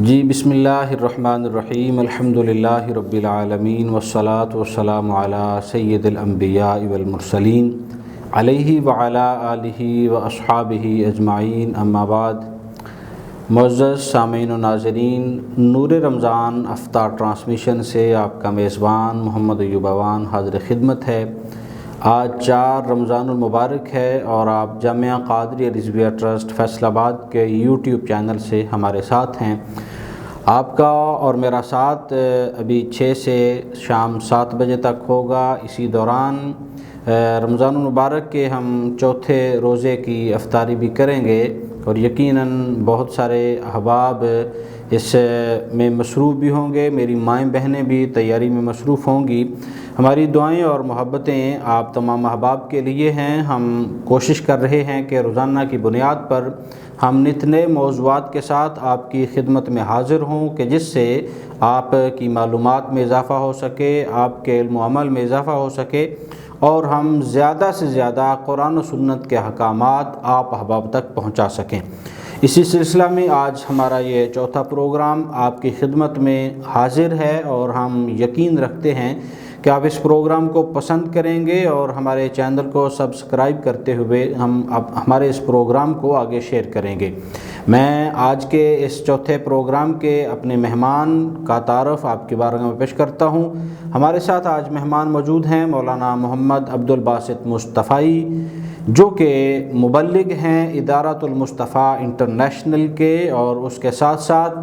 جی بسم اللہ الرحمن الرحیم الحمدللہ رب العالمین والصلاة والسلام علی سید الانبیاء والمرسلین علیہ وعلی آلہ واصحابہ اجمعین اما بعد۔ معزز سامعین و ناظرین، نور رمضان افطار ٹرانسمیشن سے آپ کا میزبان محمد ایوب اوان حاضر خدمت ہے۔ آج 4 رمضان المبارک ہے اور آپ جامعہ قادریہ رضویہ ٹرسٹ فیصل آباد کے یوٹیوب چینل سے ہمارے ساتھ ہیں۔ آپ کا اور میرا ساتھ ابھی 6 سے شام 7 بجے تک ہوگا۔ اسی دوران رمضان المبارک کے ہم چوتھے روزے کی افطاری بھی کریں گے اور یقیناً بہت سارے احباب اس میں مصروف بھی ہوں گے، میری مائیں بہنیں بھی تیاری میں مصروف ہوں گی۔ ہماری دعائیں اور محبتیں آپ تمام احباب کے لیے ہیں۔ ہم کوشش کر رہے ہیں کہ روزانہ کی بنیاد پر ہم نت نئے موضوعات کے ساتھ آپ کی خدمت میں حاضر ہوں کہ جس سے آپ کی معلومات میں اضافہ ہو سکے، آپ کے علم و عمل میں اضافہ ہو سکے اور ہم زیادہ سے زیادہ قرآن و سنت کے احکامات آپ احباب تک پہنچا سکیں۔ اسی سلسلہ میں آج ہمارا یہ چوتھا پروگرام آپ کی خدمت میں حاضر ہے اور ہم یقین رکھتے ہیں کہ آپ اس پروگرام کو پسند کریں گے اور ہمارے چینل کو سبسکرائب کرتے ہوئے ہمارے اس پروگرام کو آگے شیئر کریں گے۔ میں آج کے اس چوتھے پروگرام کے اپنے مہمان کا تعارف آپ کی بارگاہ میں پیش کرتا ہوں۔ ہمارے ساتھ آج مہمان موجود ہیں مولانا محمد عبدالباسط مصطفی، جو کہ مبلغ ہیں ادارۃ المصطفیٰ انٹرنیشنل کے، اور اس کے ساتھ ساتھ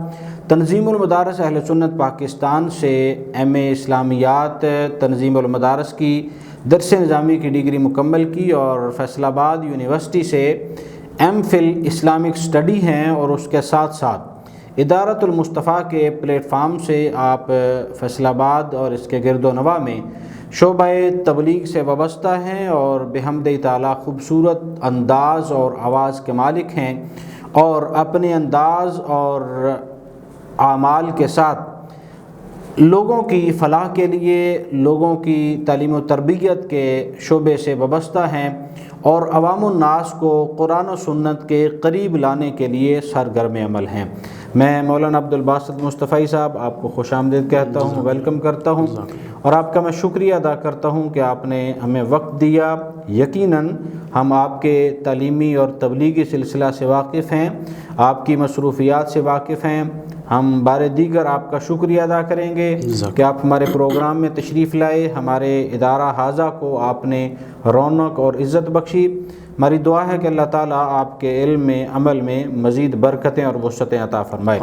تنظیم المدارس اہل سنت پاکستان سے ایم.اے. اسلامیات تنظیم المدارس کی درس نظامی کی ڈگری مکمل کی اور فیصل آباد یونیورسٹی سے ایم.فل اسلامک اسٹڈی ہیں، اور اس کے ساتھ ساتھ ادارۃ المصطفیٰ کے پلیٹ فارم سے آپ فیصل آباد اور اس کے گرد و نواح میں شعبہ تبلیغ سے وابستہ ہیں اور بحمد تعالیٰ خوبصورت انداز اور آواز کے مالک ہیں، اور اپنے انداز اور اعمال کے ساتھ لوگوں کی فلاح کے لیے، لوگوں کی تعلیم و تربیت کے شعبے سے وابستہ ہیں اور عوام الناس کو قرآن و سنت کے قریب لانے کے لیے سرگرم عمل ہیں۔ میں مولانا عبدالباسط مصطفی صاحب آپ کو خوش آمدید کہتا ہوں، ویلکم کرتا ہوں، اور آپ کا میں شکریہ ادا کرتا ہوں کہ آپ نے ہمیں وقت دیا۔ یقیناً ہم آپ کے تعلیمی اور تبلیغی سلسلہ سے واقف ہیں، آپ کی مصروفیات سے واقف ہیں۔ ہم بار دیگر آپ کا شکریہ ادا کریں گے کہ آپ ہمارے پروگرام میں تشریف لائے، ہمارے ادارہ حاضہ کو آپ نے رونق اور عزت بخشی۔ ہماری دعا ہے کہ اللہ تعالیٰ آپ کے علم میں، عمل میں مزید برکتیں اور وسعتیں عطا فرمائے۔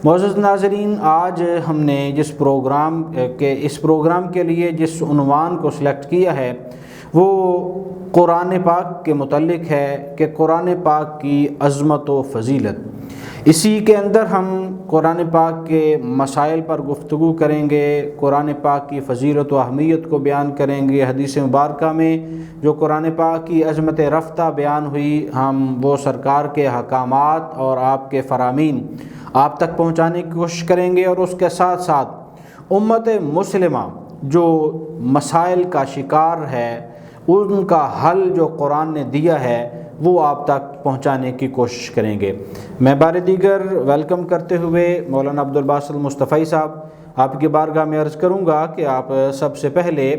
معزز ناظرین، آج ہم نے اس پروگرام کے لیے جس عنوان کو سلیکٹ کیا ہے وہ قرآن پاک کے متعلق ہے کہ قرآن پاک کی عظمت و فضیلت۔ اسی کے اندر ہم قرآن پاک کے مسائل پر گفتگو کریں گے، قرآن پاک کی فضیلت و اہمیت کو بیان کریں گے۔ حدیث مبارکہ میں جو قرآن پاک کی عظمت رفتہ بیان ہوئی، ہم وہ سرکار کے احکامات اور آپ کے فرامین آپ تک پہنچانے کی کوشش کریں گے، اور اس کے ساتھ ساتھ امت مسلمہ جو مسائل کا شکار ہے، ان کا حل جو قرآن نے دیا ہے وہ آپ تک پہنچانے کی کوشش کریں گے۔ میں بار دیگر ویلکم کرتے ہوئے مولانا عبدالباسط مصطفی صاحب آپ کی بارگاہ میں عرض کروں گا کہ آپ سب سے پہلے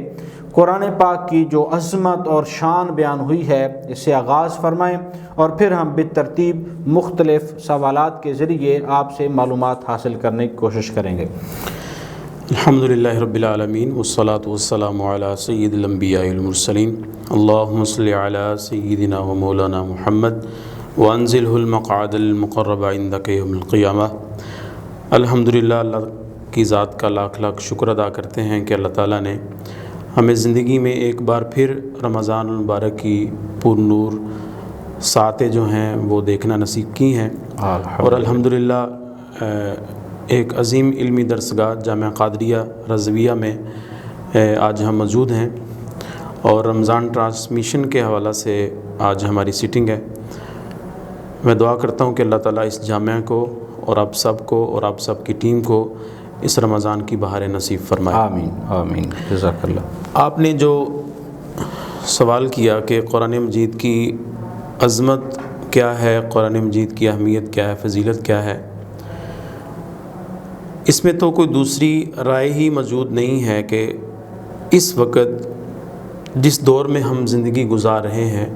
قرآن پاک کی جو عظمت اور شان بیان ہوئی ہے اس سے آغاز فرمائیں، اور پھر ہم بالترتیب مختلف سوالات کے ذریعے آپ سے معلومات حاصل کرنے کی کوشش کریں گے۔ الحمدللہ رب العالمین والصلاة والسلام علی سید الانبیاء والمرسلین، اللہم صل علی سیدنا و مولانا محمد وانزلہ المقعد المقرب عندک یوم القیامہ۔ الحمدللہ، اللہ کی ذات کا لاکھ لاکھ شکر ادا کرتے ہیں کہ اللہ تعالیٰ نے ہمیں زندگی میں ایک بار پھر رمضان المبارک کی پر نور ساعتیں جو ہیں وہ دیکھنا نصیب کی ہیں، اور الحمدللہ ایک عظیم علمی درسگاہ جامعہ قادریہ رضویہ میں آج ہم موجود ہیں، اور رمضان ٹرانسمیشن کے حوالہ سے آج ہماری سیٹنگ ہے۔ میں دعا کرتا ہوں کہ اللہ تعالیٰ اس جامعہ کو اور آپ سب کو اور آپ سب کی ٹیم کو اس رمضان کی بہاریں نصیب فرمائے۔ آمین آمین، جزاک اللہ۔ آپ نے جو سوال کیا کہ قرآن مجید کی عظمت کیا ہے، قرآن مجید کی اہمیت کیا ہے، فضیلت کیا ہے، اس میں تو کوئی دوسری رائے ہی موجود نہیں ہے کہ اس وقت جس دور میں ہم زندگی گزار رہے ہیں،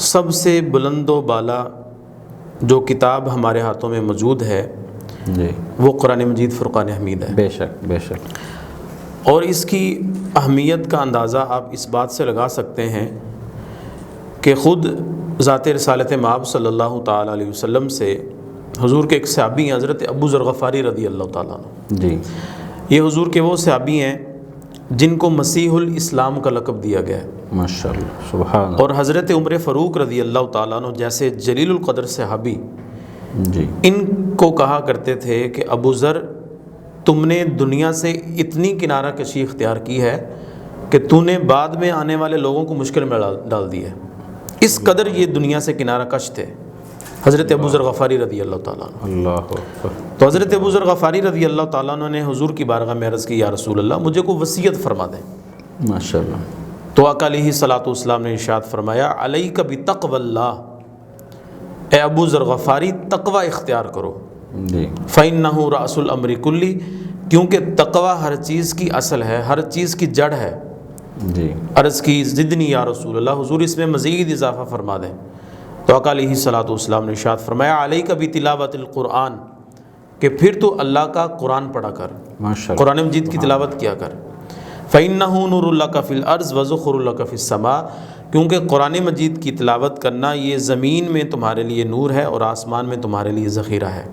سب سے بلند و بالا جو کتاب ہمارے ہاتھوں میں موجود ہے جی وہ قرآن مجید فرقان حمید ہے۔ بے شک بے شک۔ اور اس کی اہمیت کا اندازہ آپ اس بات سے لگا سکتے ہیں کہ خود ذات رسالت مآب صلی اللہ تعالیٰ علیہ وسلم سے حضور کے ایک صحابی ہیں حضرت ابو ذر غفاری رضی اللہ تعالیٰ عنہ۔ جی یہ حضور کے وہ صحابی ہیں جن کو مسیح الاسلام کا لقب دیا گیا ہے، ماشاءاللہ سبحان اللہ۔ اور حضرت عمر فاروق رضی اللہ تعالیٰ عنہ جیسے جلیل القدر صحابی جی ان کو کہا کرتے تھے کہ ابو ذر، تم نے دنیا سے اتنی کنارہ کشی اختیار کی ہے کہ تو نے بعد میں آنے والے لوگوں کو مشکل میں ڈال دی ہے۔ اس قدر یہ دنیا سے کنارہ کش تھے حضرت ابو ذر غفاری رضی اللہ تعالیٰ عنہ۔ اللہ اکبر۔ تو حضرت ابو ذر غفاری رضی اللہ تعالیٰ عنہ نے حضور کی بارگاہ میں عرض کی، یا رسول اللہ مجھے کو وصیت فرما دیں۔ ماشاءاللہ۔ تو آقا علیہ الصلوۃ والسلام نے ارشاد فرمایا، علیک بتقوی اللہ، اے ابو ذر غفاری تقوی اختیار کرو، جی فإنہ رأس الامر کلی، کیونکہ تقوی ہر چیز کی اصل ہے، ہر چیز کی جڑ ہے۔ جی عرض کی زدنی یا رسول اللہ، حضور اس میں مزید اضافہ فرما دیں۔ تو آقا علیہ الصلوۃ والسلام نے ارشاد فرمایا، علیک بتلاوت القرآن، کہ پھر تو اللہ کا قرآن پڑھا کر، ماشاءاللہ قرآن مجید کی تلاوت کیا کر۔ فإنہ نور لک فی الارض وذخر لک فی السماء، کیونکہ قرآن مجید کی تلاوت کرنا یہ زمین میں تمہارے لیے نور ہے اور آسمان میں تمہارے لیے ذخیرہ ہے۔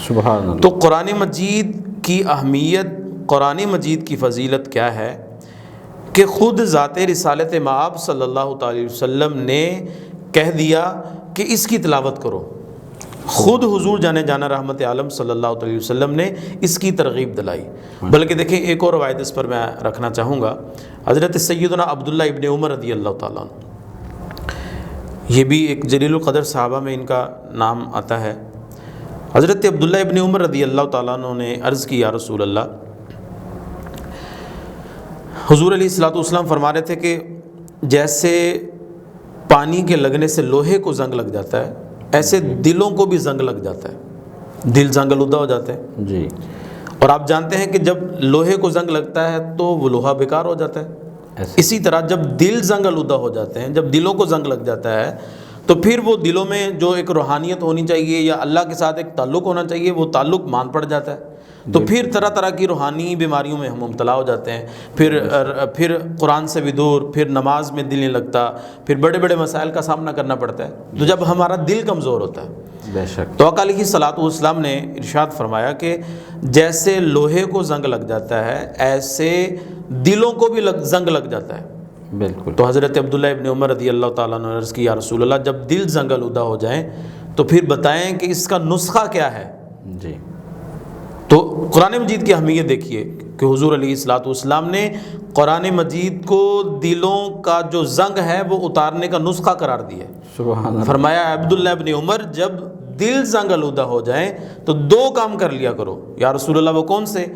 سبحان اللہ۔ تو قرآن مجید کی اہمیت، قرآن مجید کی فضیلت کیا ہے کہ خود ذات رسالت مآب صلی اللہ تعالی وسلم نے کہہ دیا کہ اس کی تلاوت کرو۔ خود حضور جانے جانا رحمت عالم صلی اللہ علیہ وسلم نے اس کی ترغیب دلائی۔ بلکہ دیکھیں ایک اور روایت اس پر میں رکھنا چاہوں گا، حضرت سیدنا عبداللہ ابن عمر رضی اللہ تعالیٰ عنہ، یہ بھی ایک جلیل القدر صحابہ میں ان کا نام آتا ہے۔ حضرت عبداللہ ابن عمر رضی اللہ تعالیٰ عنہ نے عرض کی، یا رسول اللہ، حضور علیہ الصلوۃ والسلام فرما رہے تھے کہ جیسے پانی کے لگنے سے لوہے کو زنگ لگ جاتا ہے، ایسے دلوں کو بھی زنگ لگ جاتا ہے، دل زنگ آلودہ ہو جاتے ہیں۔ جی اور آپ جانتے ہیں کہ جب لوہے کو زنگ لگتا ہے تو وہ لوہا بیکار ہو جاتا ہے۔ ایسے اسی طرح جب دل زنگ آلودہ ہو جاتے ہیں، جب دلوں کو زنگ لگ جاتا ہے تو پھر وہ دلوں میں جو ایک روحانیت ہونی چاہیے یا اللہ کے ساتھ ایک تعلق ہونا چاہیے، وہ تعلق مان پڑ جاتا ہے۔ تو پھر طرح طرح کی روحانی بیماریوں میں ہم مبتلا ہو جاتے ہیں، پھر قرآن سے بھی دور، پھر نماز میں دل نہیں لگتا، پھر بڑے بڑے مسائل کا سامنا کرنا پڑتا ہے، تو جب ہمارا دل کمزور ہوتا ہے۔ بے شک۔ تو آقا علیہ الصلوۃ والسلام نے ارشاد فرمایا کہ جیسے لوہے کو زنگ لگ جاتا ہے ایسے دلوں کو بھی زنگ لگ جاتا ہے۔ بالکل۔ تو حضرت عبداللہ ابن عمر رضی اللہ تعالیٰ نے عرض کی، یا رسول اللہ جب دل زنگ آلودہ ہو جائیں تو پھر بتائیں کہ اس کا نسخہ کیا ہے۔ جی تو قرآن مجید کی اہمیت دیکھیے کہ حضور علیہ الصلوۃ والسلام نے قرآن مجید کو دلوں کا جو زنگ ہے وہ اتارنے کا نسخہ قرار دیا۔ سبحان اللہ۔ فرمایا عبداللہ ابن عمر جب دل زنگ آلودہ ہو جائیں تو دو کام کر لیا کرو۔ یا رسول اللہ وہ کون سے؟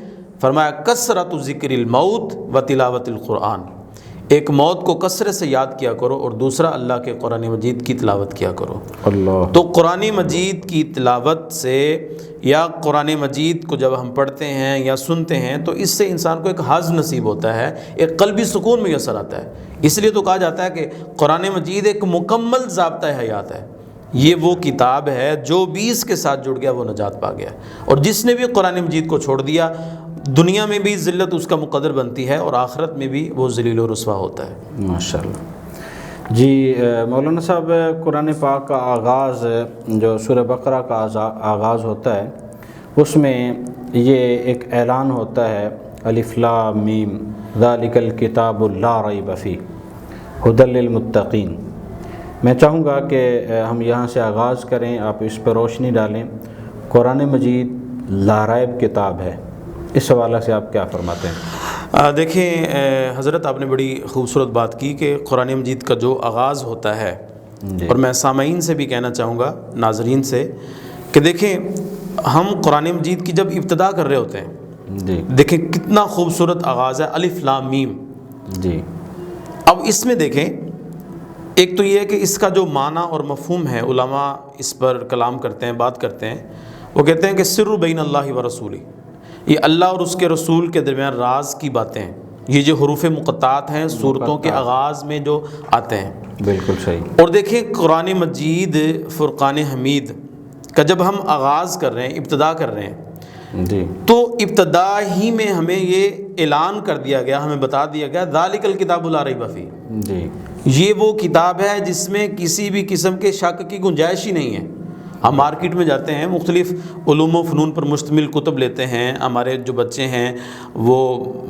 فرمایا کثرت ذکر الموت و تلاوت القرآن، ایک موت کو کثرت سے یاد کیا کرو اور دوسرا اللہ کے قرآن مجید کی تلاوت کیا کرو۔ اللہ۔ تو قرآن مجید کی تلاوت سے یا قرآن مجید کو جب ہم پڑھتے ہیں یا سنتے ہیں تو اس سے انسان کو ایک حظ نصیب ہوتا ہے، ایک قلبی سکون میسر آتا ہے۔ اس لیے تو کہا جاتا ہے کہ قرآن مجید ایک مکمل ضابطۂ حیات ہے، یہ وہ کتاب ہے جو بھی اس کے ساتھ جڑ گیا وہ نجات پا گیا، اور جس نے بھی قرآن مجید کو چھوڑ دیا دنیا میں بھی ذلت اس کا مقدر بنتی ہے اور آخرت میں بھی وہ ذلیل و رسوا ہوتا ہے۔ ماشاءاللہ۔ جی مولانا صاحب، قرآن پاک کا آغاز جو سورہ بقرہ کا آغاز ہوتا ہے اس میں یہ ایک اعلان ہوتا ہے، الف لام میم ذالک الکتاب لا ریب فیہ ھدی للمتقین۔ میں چاہوں گا کہ ہم یہاں سے آغاز کریں، آپ اس پر روشنی ڈالیں۔ قرآن مجید لا ریب کتاب ہے، اس حوالے سے آپ کیا فرماتے ہیں؟ دیکھیں حضرت، آپ نے بڑی خوبصورت بات کی کہ قرآن مجید کا جو آغاز ہوتا ہے، اور میں سامعین سے بھی کہنا چاہوں گا، ناظرین سے، کہ دیکھیں ہم قرآن مجید کی جب ابتدا کر رہے ہوتے ہیں، جی دیکھیں کتنا خوبصورت آغاز ہے، الف لام میم۔ جی اب اس میں دیکھیں ایک تو یہ ہے کہ اس کا جو معنی اور مفہوم ہے، علماء اس پر کلام کرتے ہیں، بات کرتے ہیں، وہ کہتے ہیں کہ سر بین اللہ و رسولی، یہ اللہ اور اس کے رسول کے درمیان راز کی باتیں ہیں، یہ جو حروف مقطعات ہیں صورتوں کے آغاز میں جو آتے ہیں۔ بالکل صحیح۔ اور دیکھیں قرآن مجید فرقان حمید کا جب ہم آغاز کر رہے ہیں، ابتدا کر رہے ہیں، جی، تو ابتدا ہی میں ہمیں یہ اعلان کر دیا گیا، ہمیں بتا دیا گیا ذالک الکتاب لا ریب فیہ، جی، یہ وہ کتاب ہے جس میں کسی بھی قسم کے شک کی گنجائش ہی نہیں ہے۔ ہم مارکیٹ میں جاتے ہیں، مختلف علوم و فنون پر مشتمل کتب لیتے ہیں، ہمارے جو بچے ہیں وہ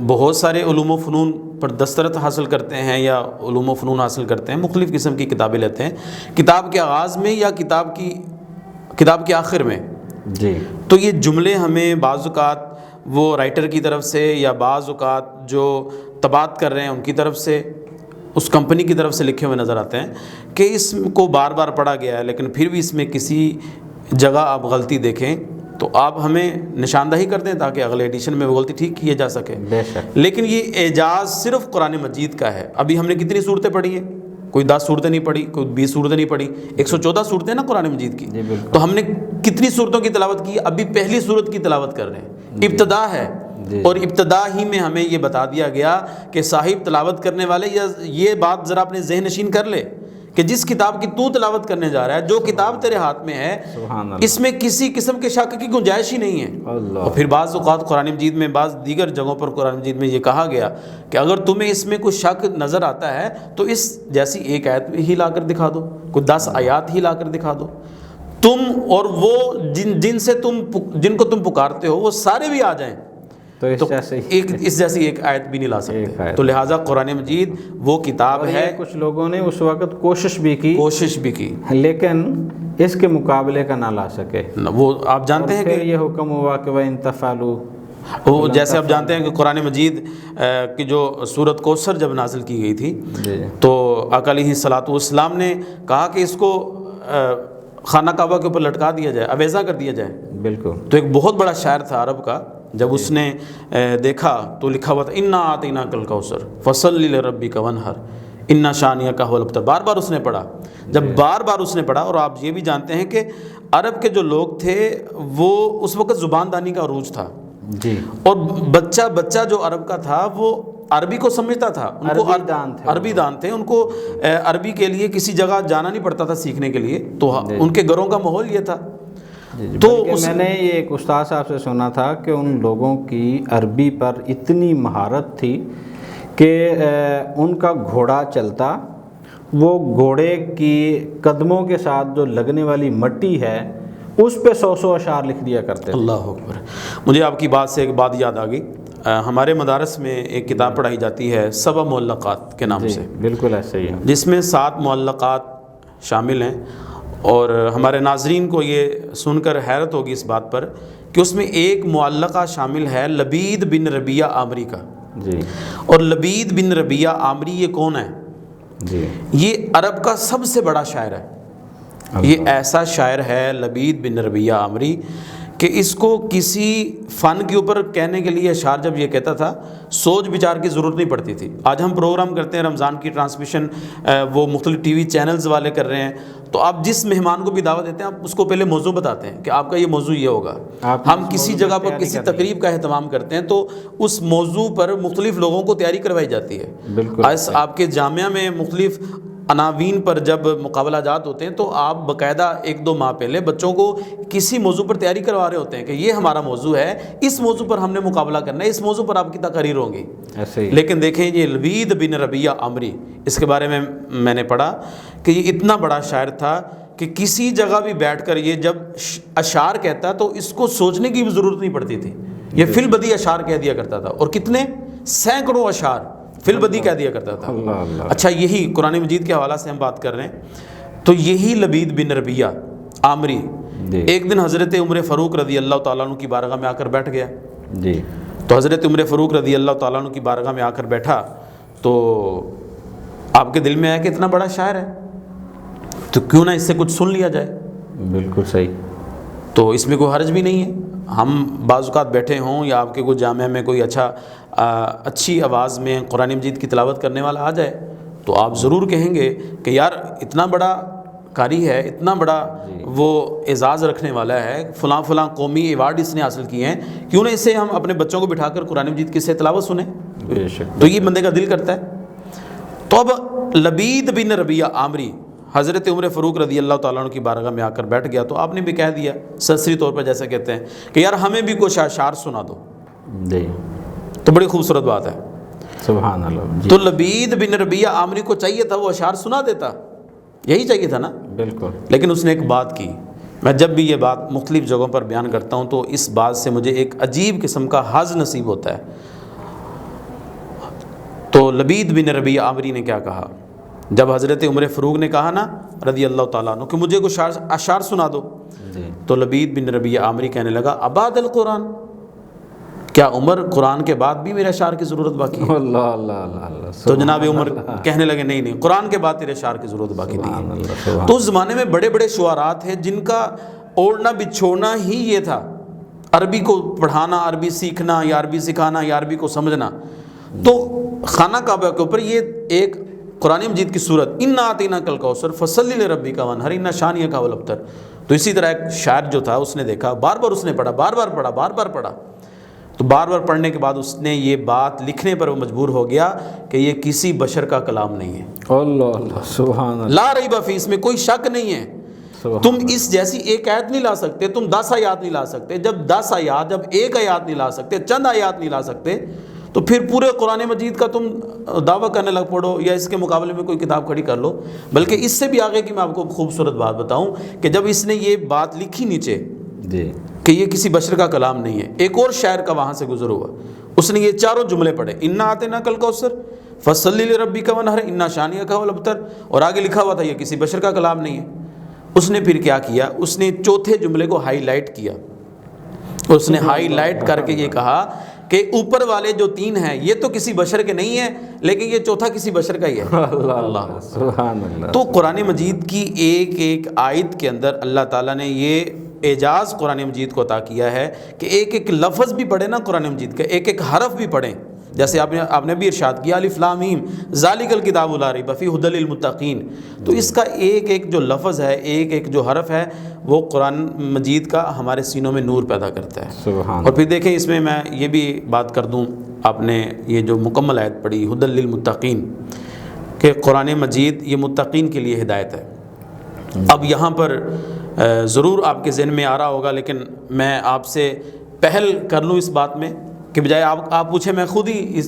بہت سارے علوم و فنون پر دسترت حاصل کرتے ہیں یا علوم و فنون حاصل کرتے ہیں، مختلف قسم کی کتابیں لیتے ہیں، کتاب کے آغاز میں یا کتاب کے آخر میں، جی، تو یہ جملے ہمیں بعض اوقات وہ رائٹر کی طرف سے یا بعض اوقات جو طباعت کر رہے ہیں ان کی طرف سے، اس کمپنی کی طرف سے لکھے ہوئے نظر آتے ہیں کہ اس کو بار بار پڑھا گیا ہے، لیکن پھر بھی اس میں کسی جگہ آپ غلطی دیکھیں تو آپ ہمیں نشاندہی کر دیں تاکہ اگلے ایڈیشن میں وہ غلطی ٹھیک کیا جا سکے۔ بے شک۔ لیکن یہ اعجاز صرف قرآن مجید کا ہے۔ ابھی ہم نے کتنی صورتیں پڑھی ہیں؟ کوئی 10 صورتیں نہیں پڑھی، کوئی 20 صورتیں نہیں پڑھی، 114 صورتیں نا قرآن مجید کی۔ جی بالکل۔ تو ہم نے کتنی صورتوں کی تلاوت کی؟ ابھی پہلی صورت کی تلاوت کر رہے ہیں، ابتدا ہے، اور ابتدا ہی میں ہمیں یہ بتا دیا گیا کہ صاحب تلاوت کرنے والے، یا یہ بات ذرا اپنے ذہن نشین کر لے کہ جس کتاب کی تو تلاوت کرنے جا رہا ہے، جو کتاب تیرے ہاتھ میں ہے، سبحان اللہ، اس میں کسی قسم کے شک کی گنجائش ہی نہیں ہے۔ اللہ۔ اور پھر بعض اوقات قرآن مجید میں، بعض دیگر جگہوں پر قرآن مجید میں یہ کہا گیا کہ اگر تمہیں اس میں کوئی شک نظر آتا ہے تو اس جیسی ایک آیت ہی لا کر دکھا دو، کوئی 10 آیات ہی لا کر دکھا دو، تم اور وہ جن کو تم پکارتے ہو وہ سارے بھی آ جائیں، تو اس جیسی ایک آیت بھی نہیں لا سکتے۔ تو لہٰذا قرآن مجید وہ کتاب ہے۔ کچھ لوگوں نے اس وقت کوشش بھی کی لیکن اس کے مقابلے کا نہ لا سکے۔ وہ آپ جانتے ہیں کہ یہ حکم ہوا کہ وَإِن تَفْعَلُوا، وہ جیسے آپ جانتے ہیں کہ قرآن مجید کی جو سورت کوثر جب نازل کی گئی تھی تو آقا علیہ الصلوۃ والسلام نے کہا کہ اس کو خانہ کعبہ کے اوپر لٹکا دیا جائے، اویزہ کر دیا جائے۔ بالکل۔ تو ایک بہت بڑا شاعر تھا عرب کا، جب اس نے دیکھا تو لکھا ہوا تھا اِنَّا أَعْطَيْنَاكَ الْكَوْثَرَ فَصَلِّ لِرَبِّكَ وَانْحَرْ إِنَّ شَانِئَكَ هُوَ الْأَبْتَرُ۔ بار بار اس نے پڑھا، جب بار بار اس نے پڑھا، اور آپ یہ بھی جانتے ہیں کہ عرب کے جو لوگ تھے وہ اس وقت زبان دانی کا عروج تھا، جی، اور بچہ جو عرب کا تھا وہ عربی کو سمجھتا تھا، ان کو عربی دان تھے، ان کو عربی کے لیے کسی جگہ جانا نہیں پڑتا تھا سیکھنے کے لیے، تو ان کے گھروں کا ماحول یہ تھا۔ تو میں نے یہ ایک استاد صاحب سے سنا تھا کہ ان لوگوں کی عربی پر اتنی مہارت تھی کہ ان کا گھوڑا چلتا، وہ گھوڑے کی قدموں کے ساتھ جو لگنے والی مٹی ہے اس پہ 100 اشعار لکھ دیا کرتے۔ اللہ اکبر۔ مجھے آپ کی بات سے ایک بات یاد آ گئی، ہمارے مدارس میں ایک کتاب پڑھائی جاتی ہے 7 معلقات کے نام سے، بالکل ایسا ہی ہے، جس میں 7 معلقات شامل ہیں، اور ہمارے ناظرین کو یہ سن کر حیرت ہوگی اس بات پر کہ اس میں ایک معلقہ شامل ہے لبید بن ربیعہ عامری کا۔ جی، اور لبید بن ربیعہ عامری یہ کون ہے؟ جی، یہ عرب کا سب سے بڑا شاعر ہے۔ یہ ایسا شاعر ہے لبید بن ربیعہ عامری کہ اس کو کسی فن کے اوپر کہنے کے لیے اشعار جب یہ کہتا تھا سوچ بچار کی ضرورت نہیں پڑتی تھی۔ آج ہم پروگرام کرتے ہیں، رمضان کی ٹرانسمیشن وہ مختلف ٹی وی چینلز والے کر رہے ہیں، تو آپ جس مہمان کو بھی دعوت دیتے ہیں آپ اس کو پہلے موضوع بتاتے ہیں کہ آپ کا یہ موضوع یہ ہوگا۔ ہم کسی جگہ پر کسی تقریب کا اہتمام کرتے ہیں تو اس موضوع پر مختلف لوگوں کو تیاری کروائی جاتی ہے۔ بالکل۔ آپ کے جامعہ میں مختلف عناوین پر جب مقابلہ جات ہوتے ہیں تو آپ باقاعدہ 1-2 ماہ پہلے بچوں کو کسی موضوع پر تیاری کروا رہے ہوتے ہیں کہ یہ ہمارا موضوع ہے، اس موضوع پر ہم نے مقابلہ کرنا ہے، اس موضوع پر آپ کی تقریر ہوں گی۔ لیکن دیکھیں یہ لبید بن ربیعہ عامری، اس کے بارے میں نے پڑھا کہ یہ اتنا بڑا شاعر تھا کہ کسی جگہ بھی بیٹھ کر یہ جب اشعار کہتا تو اس کو سوچنے کی بھی ضرورت نہیں پڑتی تھی، یہ فی البدیہہ اشعار کہہ دیا کرتا تھا، اور کتنے سینکڑوں اشعار فی البدی کہہ دیا کرتا تھا۔ اچھا، یہی قرآن مجید کے حوالہ سے ہم بات کر رہے ہیں، تو یہی لبید بن ربیعہ عامری ایک دن حضرت عمر فاروق رضی اللہ تعالیٰ عنہ کی بارگاہ میں آ کر بیٹھ گیا۔ جی، تو حضرت عمر فاروق رضی اللہ تعالیٰ عنہ کی بارگاہ میں آ کر بیٹھا تو آپ کے دل میں آیا کہ اتنا بڑا شاعر ہے تو کیوں نہ اس سے کچھ سن لیا جائے۔ بالکل صحیح۔ تو اس میں کوئی حرج بھی نہیں ہے، ہم بعض اوقات بیٹھے ہوں یا آپ کے کوئی جامعہ میں کوئی اچھی آواز میں قرآن مجید کی تلاوت کرنے والا آ جائے تو آپ ضرور کہیں گے کہ یار اتنا بڑا قاری ہے، اتنا بڑا وہ اعزاز رکھنے والا ہے، فلاں فلاں قومی ایوارڈ اس نے حاصل کیے ہیں، کیوں نہ اسے ہم اپنے بچوں کو بٹھا کر قرآن مجید کی سے تلاوت سنیں؟ بے شک۔ تو یہ بندے کا دل کرتا ہے۔ تو اب لبید بن ربیعہ عامری حضرت عمر فاروق رضی اللہ تعالیٰ عنہ کی بارگاہ میں آ کر بیٹھ گیا، تو آپ نے بھی کہہ دیا سرسری طور پر، جیسے کہتے ہیں کہ یار ہمیں بھی کچھ اشعار سنا دو۔ جی، تو بڑی خوبصورت بات ہے۔ سبحان اللہ جی۔ تو لبید بن ربیعہ عامری کو چاہیے تھا وہ اشعار سنا دیتا، یہی چاہیے تھا نا، بالکل۔ لیکن اس نے ایک بات کی۔ میں جب بھی یہ بات مختلف جگہوں پر بیان کرتا ہوں تو اس بات سے مجھے ایک عجیب قسم کا حظ نصیب ہوتا ہے۔ تو لبید بن ربیعہ عامری نے کیا کہا جب حضرت عمر فاروق نے کہا نا رضی اللہ تعالیٰ عنہ کہ مجھے کچھ اشعار سنا دو، تو لبید بن ربیعہ عامری کہنے لگا ابعد القرآن، کیا عمر قرآن کے بعد بھی میرے اشعار کی ضرورت باقی ہے؟ اللہ اللہ اللہ اللہ۔ تو جناب عمر کہنے لگے نہیں قرآن کے بعد تیرے اشعار کی ضرورت باقی نہیں ہے۔ تو اس زمانے میں بڑے بڑے شعراء تھے جن کا اوڑھنا بچھوڑنا ہی یہ تھا، عربی کو پڑھانا، عربی سیکھنا یا عربی سکھانا یا عربی کو سمجھنا۔ تو خانہ کعبہ کے اوپر یہ ایک قرآن مجید کی صورت انا اعطیناک الکوثر فصلی لربک وانحر ان شانئک هو الابتر، تو اسی طرح ایک شاعر جو تھا اس نے دیکھا، بار بار اس نے پڑھا، بار بار پڑھا، بار بار پڑھا، تو بار بار پڑھنے کے بعد اس نے یہ بات لکھنے پر وہ مجبور ہو گیا کہ یہ کسی بشر کا کلام نہیں ہے۔ اللہ اللہ سبحان اللہ۔ لا ریب فیہ، اس میں کوئی شک نہیں ہے۔ تم اس جیسی ایک آیت نہیں لا سکتے، تم 10 آیات نہیں لا سکتے، جب 10 آیات، جب ایک آیات نہیں لا سکتے، چند آیات نہیں لا سکتے، تو پھر پورے قرآن مجید کا تم دعویٰ کرنے لگ پڑو یا اس کے مقابلے میں کوئی کتاب کھڑی کر لو۔ بلکہ اس سے بھی آگے کی میں آپ کو خوبصورت بات بتاؤں کہ جب اس نے یہ بات لکھی نیچے جی کہ یہ کسی بشر کا کلام نہیں ہے، ایک اور شاعر کا وہاں سے گزر ہوا، اس نے یہ چاروں جملے پڑھے انا اعطیناک الکوثر فصلی لربک وانحر ان شانئک هو الابتر، اور آگے لکھا ہوا تھا یہ کسی بشر کا کلام نہیں ہے۔ اس نے پھر کیا کیا، اس نے چوتھے جملے کو ہائی لائٹ کیا، اس نے ہائی لائٹ کر کے یہ کہا کہ اوپر والے جو 3 ہیں یہ تو کسی بشر کے نہیں ہیں، لیکن یہ چوتھا کسی بشر کا ہی ہے۔ اللہ سبحان اللہ۔ تو قرآن مجید کی ایک ایک آیت کے اندر اللہ تعالیٰ نے یہ اعجاز قرآن مجید کو عطا کیا ہے کہ ایک ایک لفظ بھی پڑھے نا قرآن مجید کا، ایک ایک حرف بھی پڑھیں، جیسے آپ نے بھی ارشاد کیا الف لام میم ذالک الکتاب لا ریب فیہ ھدی للمتقین، تو اس کا ایک ایک جو لفظ ہے، ایک ایک جو حرف ہے، وہ قرآن مجید کا ہمارے سینوں میں نور پیدا کرتا ہے۔ سبحان۔ اور پھر دیکھیں اس میں یہ بھی بات کر دوں، آپ نے یہ جو مکمل آیت پڑھی ھدی للمتقین، کہ قرآن مجید یہ متقین کے لیے ہدایت ہے۔ اب یہاں پر ضرور آپ کے ذہن میں آ رہا ہوگا، لیکن میں آپ سے پہل کر لوں اس بات میں کہ بجائے آپ پوچھیں میں خود ہی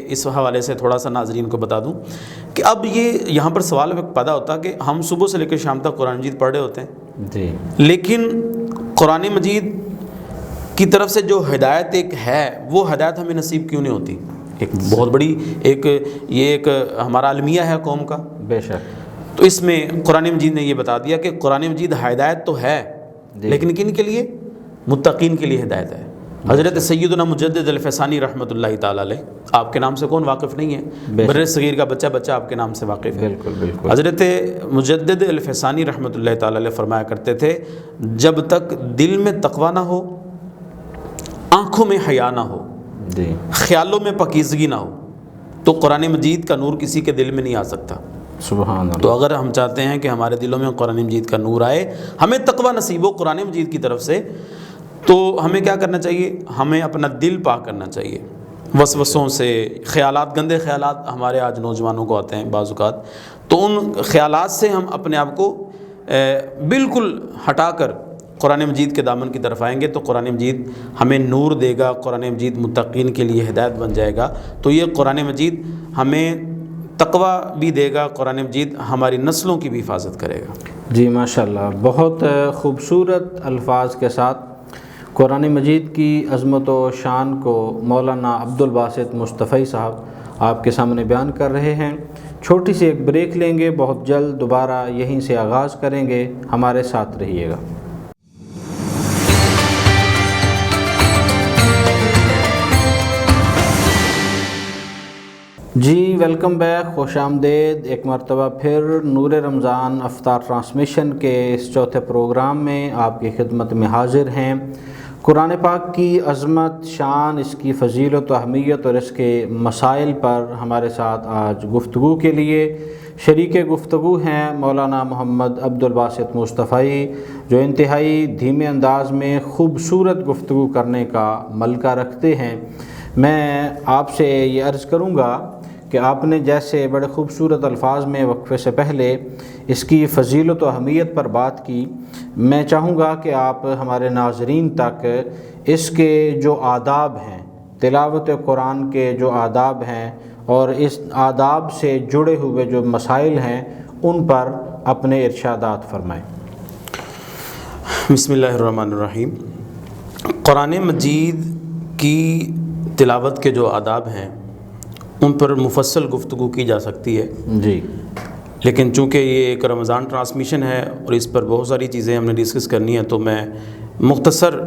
اس حوالے سے تھوڑا سا ناظرین کو بتا دوں کہ اب یہ یہاں پر سوال پیدا ہوتا کہ ہم صبح سے لے کر شام تک قرآن مجید پڑھ رہے ہوتے ہیں جی، لیکن قرآن مجید کی طرف سے جو ہدایت ایک ہے وہ ہدایت ہمیں نصیب کیوں نہیں ہوتی؟ ایک بہت بڑی ایک ہمارا المیہ ہے قوم کا۔ بے شک۔ تو اس میں قرآن مجید نے یہ بتا دیا کہ قرآن مجید ہدایت تو ہے، لیکن کن کے لیے؟ متقین کے لیے ہدایت ہے۔ حضرت سیدنا مجدد الفسانی رحمۃ اللہ تعالیٰ علیہ، آپ کے نام سے کون واقف نہیں ہے؟ بر صغیر کا بچہ آپ کے نام سے واقف ہے۔ بالکل بالکل۔ حضرت مجدد الفسانی رحمۃ اللہ تعالیٰ علیہ فرمایا کرتے تھے جب تک دل میں تقویٰ نہ ہو، آنکھوں میں حیا نہ ہو، جی، خیالوں میں پاکیزگی نہ ہو، تو قرآن مجید کا نور کسی کے دل میں نہیں آ سکتا۔ سبحان اللہ۔ تو اگر ہم چاہتے ہیں کہ ہمارے دلوں میں قرآن مجید کا نور آئے، ہمیں تقویٰ نصیب ہو قرآن مجید کی طرف سے، تو ہمیں کیا کرنا چاہیے؟ ہمیں اپنا دل پاک کرنا چاہیے وسوسوں سے، خیالات، گندے خیالات ہمارے آج نوجوانوں کو آتے ہیں بعض اوقات، تو ان خیالات سے ہم اپنے آپ کو بالکل ہٹا کر قرآن مجید کے دامن کی طرف آئیں گے تو قرآن مجید ہمیں نور دے گا، قرآن مجید متقین کے لیے ہدایت بن جائے گا۔ تو یہ قرآن مجید ہمیں تقویٰ بھی دے گا، قرآن مجید ہماری نسلوں کی بھی حفاظت کرے گا۔ جی ماشاءاللہ، بہت خوبصورت الفاظ کے ساتھ قرآن مجید کی عظمت و شان کو مولانا عبدالباسط مصطفی صاحب آپ کے سامنے بیان کر رہے ہیں۔ چھوٹی سی ایک بریک لیں گے، بہت جلد دوبارہ یہیں سے آغاز کریں گے، ہمارے ساتھ رہیے گا۔ جی ویلکم بیک، خوش آمدید ایک مرتبہ پھر نور رمضان افطار ٹرانسمیشن کے اس چوتھے پروگرام میں آپ کی خدمت میں حاضر ہیں۔ قرآن پاک کی عظمت، شان، اس کی فضیلت و اہمیت اور اس کے مسائل پر ہمارے ساتھ آج گفتگو کے لیے شریک گفتگو ہیں مولانا محمد عبدالباسط مصطفی، جو انتہائی دھیمے انداز میں خوبصورت گفتگو کرنے کا ملکہ رکھتے ہیں۔ میں آپ سے یہ عرض کروں گا کہ آپ نے جیسے بڑے خوبصورت الفاظ میں وقفے سے پہلے اس کی فضیلت و اہمیت پر بات کی، میں چاہوں گا کہ آپ ہمارے ناظرین تک اس کے جو آداب ہیں، تلاوت قرآن کے جو آداب ہیں اور اس آداب سے جڑے ہوئے جو مسائل ہیں ان پر اپنے ارشادات فرمائیں۔ بسم اللہ الرحمن الرحیم۔ قرآن مجید کی تلاوت کے جو آداب ہیں ان پر مفصل گفتگو کی جا سکتی ہے جی، لیکن چونکہ یہ ایک رمضان ٹرانسمیشن ہے اور اس پر بہت ساری چیزیں ہم نے ڈسکس کرنی ہیں، تو میں مختصر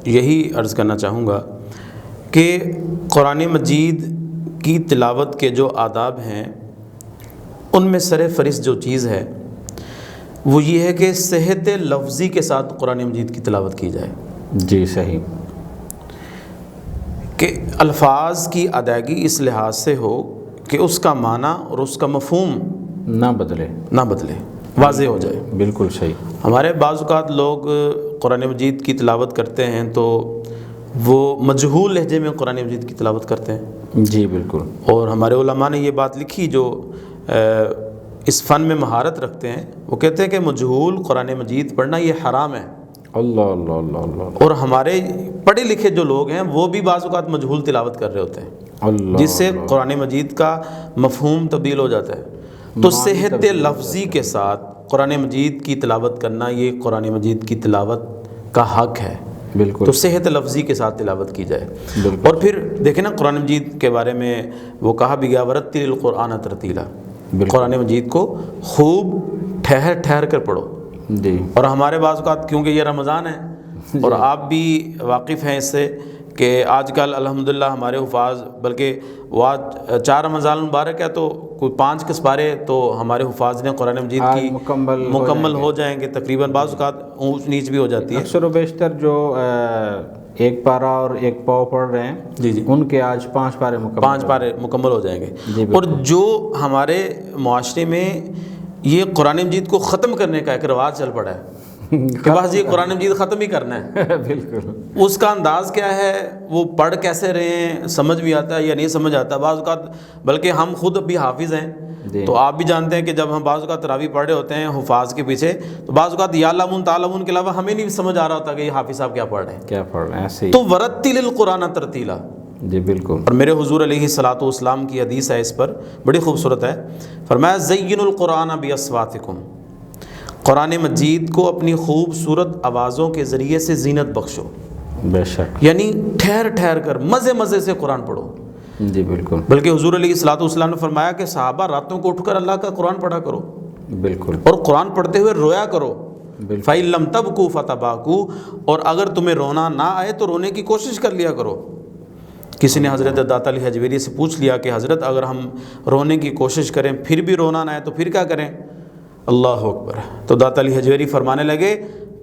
یہی عرض کرنا چاہوں گا کہ قرآن مجید کی تلاوت کے جو آداب ہیں ان میں سر فہرست جو چیز ہے وہ یہ ہے کہ صحت لفظی کے ساتھ قرآن مجید کی تلاوت کی جائے۔ جی صحیح، کہ الفاظ کی ادائیگی اس لحاظ سے ہو کہ اس کا معنی اور اس کا مفہوم نہ بدلے، واضح ہو جائے۔ بالکل صحیح۔ ہمارے بعض اوقات لوگ قرآن مجید کی تلاوت کرتے ہیں تو وہ مجہول لہجے میں قرآن مجید کی تلاوت کرتے ہیں۔ جی بالکل، اور ہمارے علماء نے یہ بات لکھی جو اس فن میں مہارت رکھتے ہیں، وہ کہتے ہیں کہ مجہول قرآن مجید پڑھنا یہ حرام ہے۔ اللہ اللہ اللہ اللہ۔ اور ہمارے پڑھے لکھے جو لوگ ہیں وہ بھی بعض اوقات مجہول تلاوت کر رہے ہوتے ہیں، اللہ، جس سے قرآن مجید کا مفہوم تبدیل ہو جاتا ہے۔ تو صحت لفظی کے ساتھ قرآن مجید کی تلاوت کرنا یہ قرآن مجید کی تلاوت کا حق ہے۔ بالکل، تو صحت لفظی کے ساتھ تلاوت کی جائے۔ بالکل۔ اور پھر دیکھیں نا قرآن مجید کے بارے میں وہ کہا بھی گیا ورتل القرآن ترتیلا، قرآن مجید کو خوب ٹھہر ٹھہر کر پڑھو۔ جی، اور ہمارے بعض اوقات کیونکہ یہ رمضان ہے اور آپ بھی واقف ہیں اس سے کہ آج کل الحمدللہ ہمارے حفاظ، بلکہ وہ آج 4 رمضان مبارک ہے تو کوئی 5 کے سپارے تو ہمارے حفاظ نے قرآن مجید کی مکمل ہو جائیں گے، تقریباً بعض اوقات اونچ نیچ بھی ہو جاتی ہے۔ اکثر و بیشتر جو ایک پارہ اور ایک پاؤ پڑھ رہے ہیں جی ان کے آج 5 پارے مکمل ہو جائیں گے۔ جی، اور جو ہمارے معاشرے میں یہ قرآن مجید کو ختم کرنے کا ایک رواج چل پڑا ہے کہ بس یہ قرآن مجید ختم ہی کرنا ہے، بالکل، اس کا انداز کیا ہے، وہ پڑھ کیسے رہے ہیں، سمجھ بھی آتا ہے یا نہیں سمجھ آتا بعض اوقات، بلکہ ہم خود بھی حافظ ہیں تو آپ بھی جانتے ہیں کہ جب ہم بعض اوقات تراویح پڑھ رہے ہوتے ہیں حفاظ کے پیچھے تو بعض اوقات یا لمن تعلمون کے علاوہ ہمیں نہیں سمجھ آ رہا ہوتا کہ یہ حافظ صاحب کیا پڑھ رہے ہیں ایسے ہی۔ تو ورتل القرآن ترتیلا، جی بالکل۔ اور میرے حضور علیہ الصلوۃ والسلام کی حدیث ہے اس پر، بڑی خوبصورت ہے، فرمایا زین القرآن باصواتکم، قرآن مجید کو اپنی خوبصورت آوازوں کے ذریعے سے زینت بخشو، بے شک، یعنی ٹھہر ٹھہر کر مزے سے قرآن پڑھو۔ جی بالکل، بلکہ حضور علیہ الصلوۃ والسلام نے فرمایا کہ صحابہ راتوں کو اٹھ کر اللہ کا قرآن پڑھا کرو بالکل، اور قرآن پڑھتے ہوئے رویا کرو، بالکل۔ فَإِن لَمْ تَبْكُوا فَتَبَاكُوا، اور اگر تمہیں رونا نہ آئے تو رونے کی کوشش کر لیا کرو۔ کسی نے حضرت داتا علی حجویری سے پوچھ لیا کہ حضرت اگر ہم رونے کی کوشش کریں پھر بھی رونا نہ آئے تو پھر کیا کریں؟ اللہ اکبر، تو داتا علی حجویری فرمانے لگے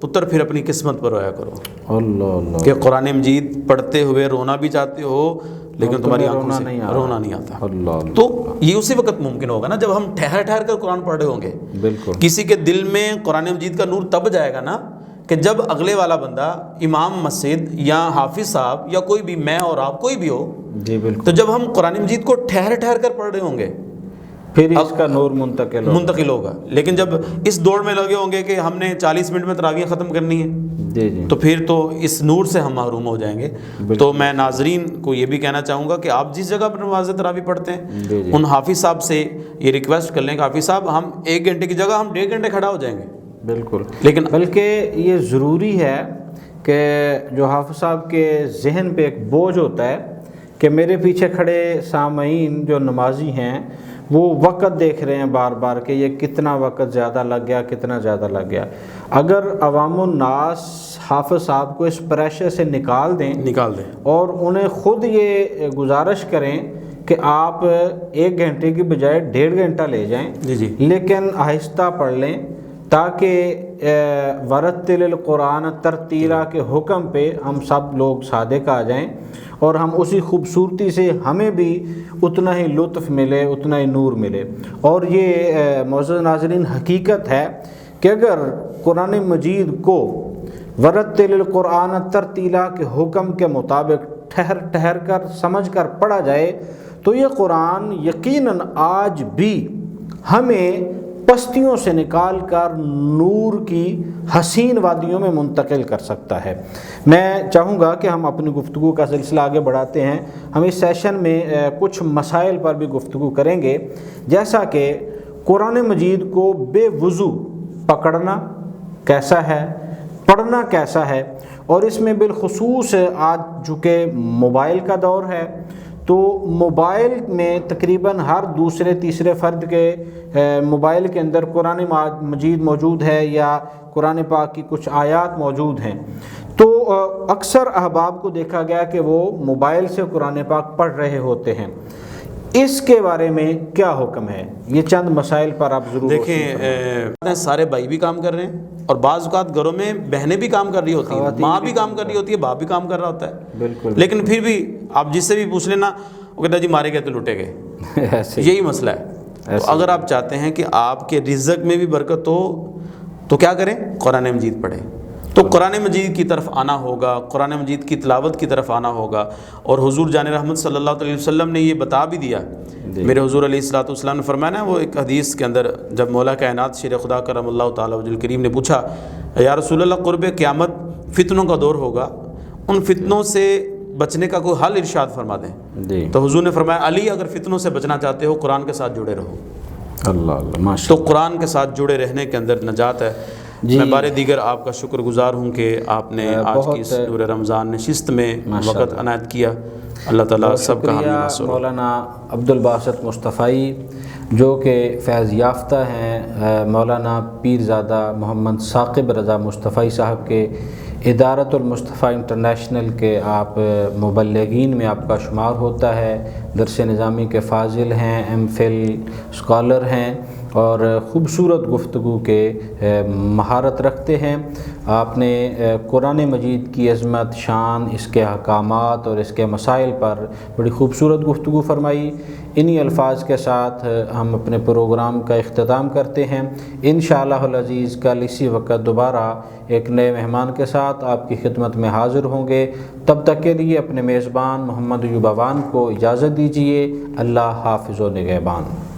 پتر پھر اپنی قسمت پر رویا کرو، اللہ اللہ، کہ قرآن مجید پڑھتے ہوئے رونا بھی چاہتے ہو لیکن تمہاری آنکھوں سے رونا نہیں آتا۔ اللہ، تو یہ اسی وقت ممکن ہوگا نا جب ہم ٹھہر ٹھہر کر قرآن پڑھ رہے ہوں گے۔ بالکل، کسی کے دل میں قرآن مجید کا نور تب جائے گا نا کہ جب اگلے والا بندہ امام مسجد یا حافظ صاحب یا کوئی بھی، میں اور آپ کوئی بھی ہو، جی بالکل، تو جب ہم قرآن مجید کو ٹھہر ٹھہر کر پڑھ رہے ہوں گے پھر اس کا نور منتقل ہوگا۔ لیکن جب اس دوڑ میں لگے ہوں گے کہ ہم نے 40 منٹ میں تراویح ختم کرنی ہے، جی جی، تو پھر تو اس نور سے ہم محروم ہو جائیں گے۔ تو میں ناظرین کو یہ بھی کہنا چاہوں گا کہ آپ جس جگہ پر نماز تراویح پڑھتے ہیں ان حافظ صاحب سے یہ ریکویسٹ کر لیں کہ حافظ صاحب ہم 1 گھنٹے کی جگہ ہم 1.5 گھنٹے کھڑا ہو جائیں گے۔ بالکل، لیکن بلکہ یہ ضروری ہے کہ جو حافظ صاحب کے ذہن پہ ایک بوجھ ہوتا ہے کہ میرے پیچھے کھڑے سامعین جو نمازی ہیں وہ وقت دیکھ رہے ہیں بار بار کہ یہ کتنا وقت زیادہ لگ گیا۔ اگر عوام الناس حافظ صاحب کو اس پریشر سے نکال دیں اور انہیں خود یہ گزارش کریں کہ آپ 1 گھنٹے کی بجائے 1.5 گھنٹہ لے جائیں، جی لیکن آہستہ پڑھ لیں، تاکہ ورتل القرآن ترتیلا کے حکم پہ ہم سب لوگ صادق آ جائیں اور ہم اسی خوبصورتی سے ہمیں بھی اتنا ہی لطف ملے، اتنا ہی نور ملے۔ اور یہ معزز ناظرین حقیقت ہے کہ اگر قرآن مجید کو ورتل القرآن ترتیلا کے حکم کے مطابق ٹھہر ٹھہر کر سمجھ کر پڑھا جائے تو یہ قرآن یقیناً آج بھی ہمیں پستیوں سے نکال کر نور کی حسین وادیوں میں منتقل کر سکتا ہے۔ میں چاہوں گا کہ ہم اپنی گفتگو کا سلسلہ آگے بڑھاتے ہیں۔ ہم اس سیشن میں کچھ مسائل پر بھی گفتگو کریں گے، جیسا کہ قرآن مجید کو بے وضو پکڑنا کیسا ہے، پڑھنا کیسا ہے، اور اس میں بالخصوص آج چونکہ موبائل کا دور ہے تو موبائل میں تقریباً ہر دوسرے تیسرے فرد کے موبائل کے اندر قرآن مجید موجود ہے یا قرآن پاک کی کچھ آیات موجود ہیں، تو اکثر احباب کو دیکھا گیا کہ وہ موبائل سے قرآن پاک پڑھ رہے ہوتے ہیں۔ اس کے بارے میں کیا حکم ہے؟ یہ چند مسائل پر آپ ضرور دیکھیں۔ سارے بھائی بھی کام کر رہے ہیں اور بعض اوقات گھروں میں بہنیں بھی کام کر رہی ہوتی ہیں، ماں بھی کام کر رہی ہوتی ہے، باپ بھی کام کر رہا ہوتا ہے، بالکل، لیکن پھر بھی آپ جس سے بھی پوچھ لینا وہ کہتا ہے جی مارے گئے تو لوٹے گئے۔ یہی مسئلہ ہے۔ تو اگر آپ چاہتے ہیں کہ آپ کے رزق میں بھی برکت ہو تو کیا کریں؟ قرآن مجید پڑھیں۔ تو قرآن مجید کی طرف آنا ہوگا، قرآن مجید کی تلاوت کی طرف آنا ہوگا، اور حضور جان رحمت صلی اللہ علیہ وسلم نے یہ بتا بھی دیا۔ میرے حضور علیہ الصلوۃ والسلام نے فرمایا نا، وہ ایک حدیث کے اندر جب مولا کائنات شیر خدا کرم اللہ تعالیٰ وجہ الکریم نے پوچھا یا رسول اللہ قرب قیامت فتنوں کا دور ہوگا، ان فتنوں سے بچنے کا کوئی حل ارشاد فرما دیں۔ تو حضور نے فرمایا علی اگر فتنوں سے بچنا چاہتے ہو قرآن کے ساتھ جڑے رہو۔ اللہ اللہ، ماشاء تو قرآن کے ساتھ جڑے رہنے کے اندر نجات ہے۔ میں بارے دیگر آپ کا شکر گزار ہوں کہ آپ نے آج کی اس نور رمضان نشست میں وقت عنایت کیا۔ اللہ تعالیٰ سب کا حامی ناصر۔ مولانا عبدالباسط مصطفی جو کہ فیض یافتہ ہیں، مولانا پیرزادہ محمد ثاقب رضا مصطفی صاحب کے ادارت المصطفیٰ انٹرنیشنل کے آپ مبلغین میں آپ کا شمار ہوتا ہے، درس نظامی کے فاضل ہیں، ایم فل اسکالر ہیں اور خوبصورت گفتگو کے مہارت رکھتے ہیں۔ آپ نے قرآن مجید کی عظمت، شان، اس کے احکامات اور اس کے مسائل پر بڑی خوبصورت گفتگو فرمائی۔ انہی الفاظ کے ساتھ ہم اپنے پروگرام کا اختتام کرتے ہیں۔ انشاءاللہ العزیز کل اسی وقت دوبارہ ایک نئے مہمان کے ساتھ آپ کی خدمت میں حاضر ہوں گے۔ تب تک کے لیے اپنے میزبان محمد ایوب اوان کو اجازت دیجیے۔ اللہ حافظ و نگہبان۔